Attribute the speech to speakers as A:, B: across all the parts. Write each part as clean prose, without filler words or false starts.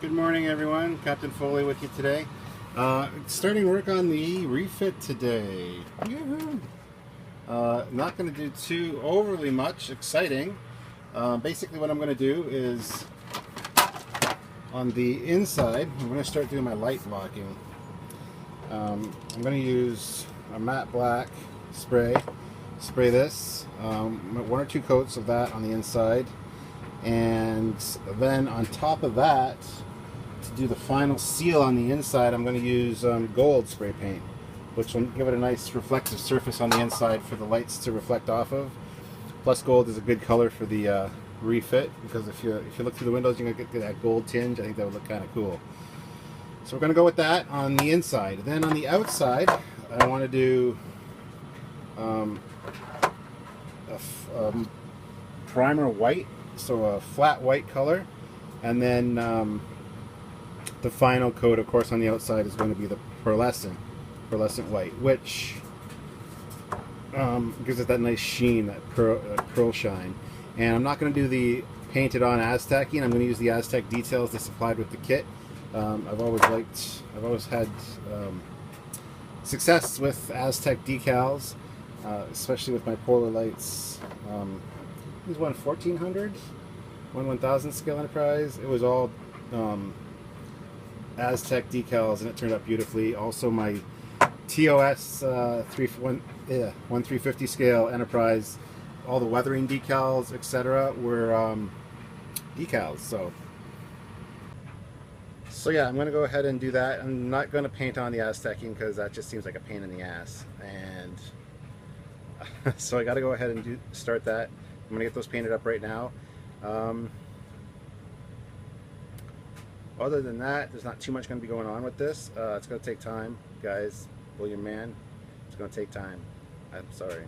A: Good morning, everyone. Captain Foley with you today. Starting work on the refit today. Yoo-hoo. Not going to do too overly much exciting. Basically what I'm going to do is on the inside, I'm going to start doing my light blocking. I'm going to use a matte black spray. Spray this, one or two coats of that on the inside. And then on top of that, to do the final seal on the inside, I'm going to use gold spray paint, which will give it a nice reflective surface on the inside for the lights to reflect off of. Plus, gold is a good color for the refit, because if you look through the windows, you're going to get that gold tinge. I think that would look kind of cool. So we're going to go with that on the inside. Then on the outside, I want to do a primer white, so a flat white color, and then the final coat, of course, on the outside is going to be the pearlescent white, which gives it that nice sheen, that pearl shine. And I'm not going to do the painted on Aztec-ing. I'm going to use the Aztec details that's supplied with the kit. I've always had success with Aztec decals, especially with my polar lights. These one 1400, one 1000 scale Enterprise. It was all Aztec decals, and it turned out beautifully. Also, my TOS 1350 scale Enterprise, all the weathering decals, etc., were decals. So yeah, I'm going to go ahead and do that. I'm not going to paint on the Aztec-ing because that just seems like a pain in the ass, and so I got to go ahead and start that. I'm going to get those painted up right now. Other than that, there's not too much going to be going on with this. It's going to take time, guys. William Mann, it's going to take time. I'm sorry.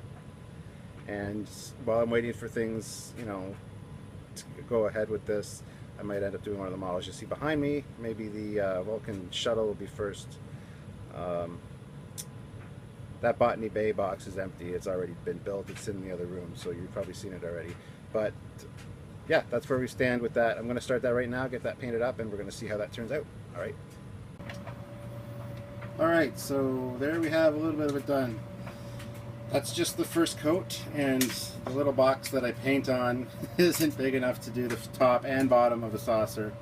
A: And while I'm waiting for things, to go ahead with this, I might end up doing one of the models you see behind me. Maybe the Vulcan shuttle will be first. That Botany Bay box is empty. It's already been built. It's in the other room, so you've probably seen it already. But yeah, that's where we stand with that. I'm going to start that right now, get that painted up, and we're going to see how that turns out. All right, so there we have a little bit of it done. That's just the first coat, and the little box that I paint on isn't big enough to do the top and bottom of the saucer.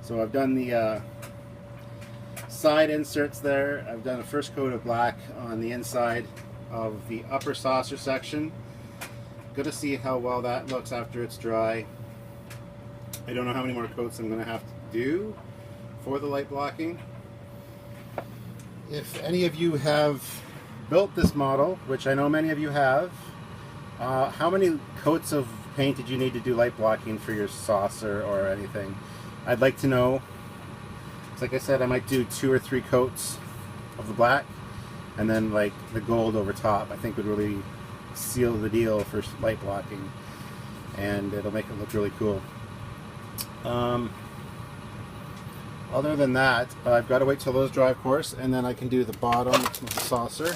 A: So I've done the side inserts there. I've done a first coat of black on the inside of the upper saucer section. Good to see how well that looks after it's dry. I don't know how many more coats I'm going to have to do for the light blocking. If any of you have built this model, which I know many of you have, how many coats of paint did you need to do light blocking for your saucer or anything? I'd like to know. Like I said, I might do 2 or 3 coats of the black, and then like the gold over top. I think would really seal the deal for light blocking, and it'll make it look really cool. Other than that, I've got to wait till those dry, of course, and then I can do the bottom of the saucer.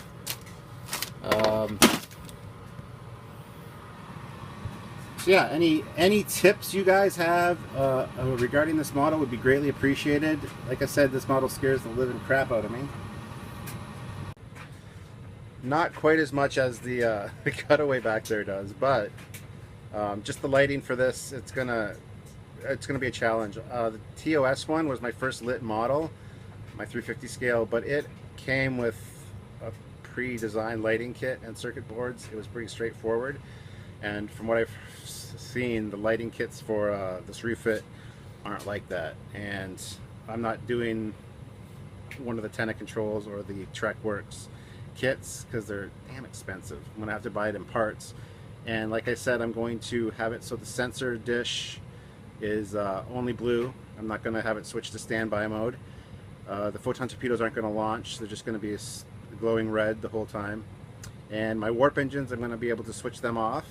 A: So yeah, any tips you guys have regarding this model would be greatly appreciated. Like I said, this model scares the living crap out of me. Not quite as much as the cutaway back there does, but just the lighting for this, it's gonna be a challenge. The TOS one was my first lit model, my 350 scale, but it came with a pre-designed lighting kit and circuit boards. It was pretty straightforward, and from what I've seen, the lighting kits for this refit aren't like that. And I'm not doing one of the Tenna controls or the Trekyards kits because they're damn expensive. I'm gonna have to buy it in parts, and like I said, I'm going to have it so the sensor dish is only blue. I'm not going to have it switch to standby mode. The photon torpedoes aren't going to launch. They're just going to be glowing red the whole time. And my warp engines, I'm going to be able to switch them off.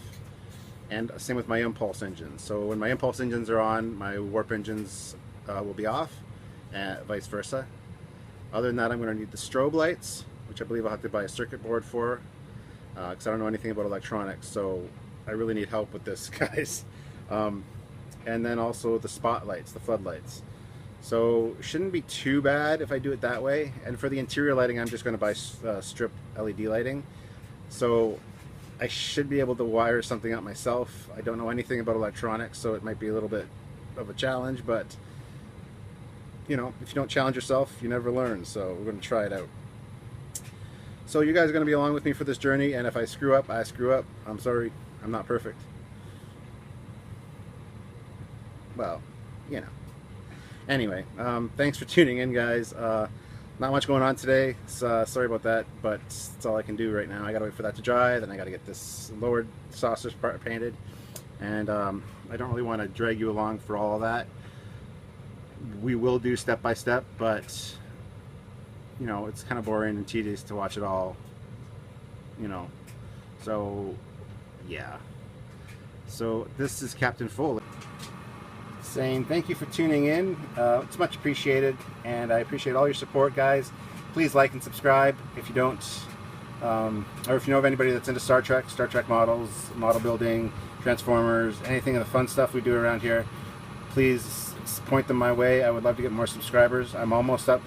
A: And same with my impulse engines. So when my impulse engines are on, my warp engines will be off, and vice versa. Other than that, I'm going to need the strobe lights, which I believe I'll have to buy a circuit board for, because I don't know anything about electronics. So I really need help with this, guys. And then also the spotlights, the floodlights. So shouldn't be too bad if I do it that way. And for the interior lighting, I'm just going to buy strip LED lighting. So I should be able to wire something up myself. I don't know anything about electronics, so it might be a little bit of a challenge, but you know, if you don't challenge yourself, you never learn. So we're going to try it out. So you guys are going to be along with me for this journey, and if I screw up, I screw up. I'm sorry, I'm not perfect. Well, you know. Anyway, thanks for tuning in, guys. Not much going on today, so sorry about that, but that's all I can do right now. I gotta wait for that to dry, then I gotta get this lowered sausage part painted, and I don't really want to drag you along for all of that. We will do step by step, but you know, it's kind of boring and tedious to watch it all, you know. So yeah, so this is Captain Foley saying thank you for tuning in. It's much appreciated, and I appreciate all your support, guys. Please like and subscribe if you don't, or if you know of anybody that's into Star Trek models, model building, Transformers, anything of the fun stuff we do around here, please point them my way. I would love to get more subscribers. I'm almost up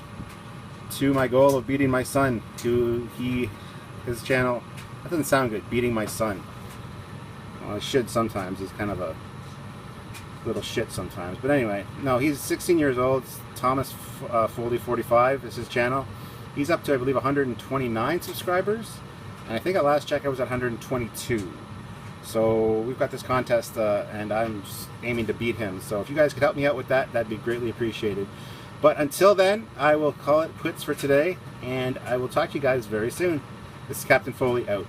A: to my goal of beating my son, his channel, that doesn't sound good, beating my son. Well, I should sometimes. He's kind of a little shit sometimes, but anyway, no, he's 16 years old. It's Thomas Foley 45 is his channel. He's up to, I believe, 129 subscribers, and I think at last check I was at 122. So we've got this contest, and I'm aiming to beat him. So if you guys could help me out with that, that'd be greatly appreciated. But until then, I will call it quits for today, and I will talk to you guys very soon. This is Captain Foley out.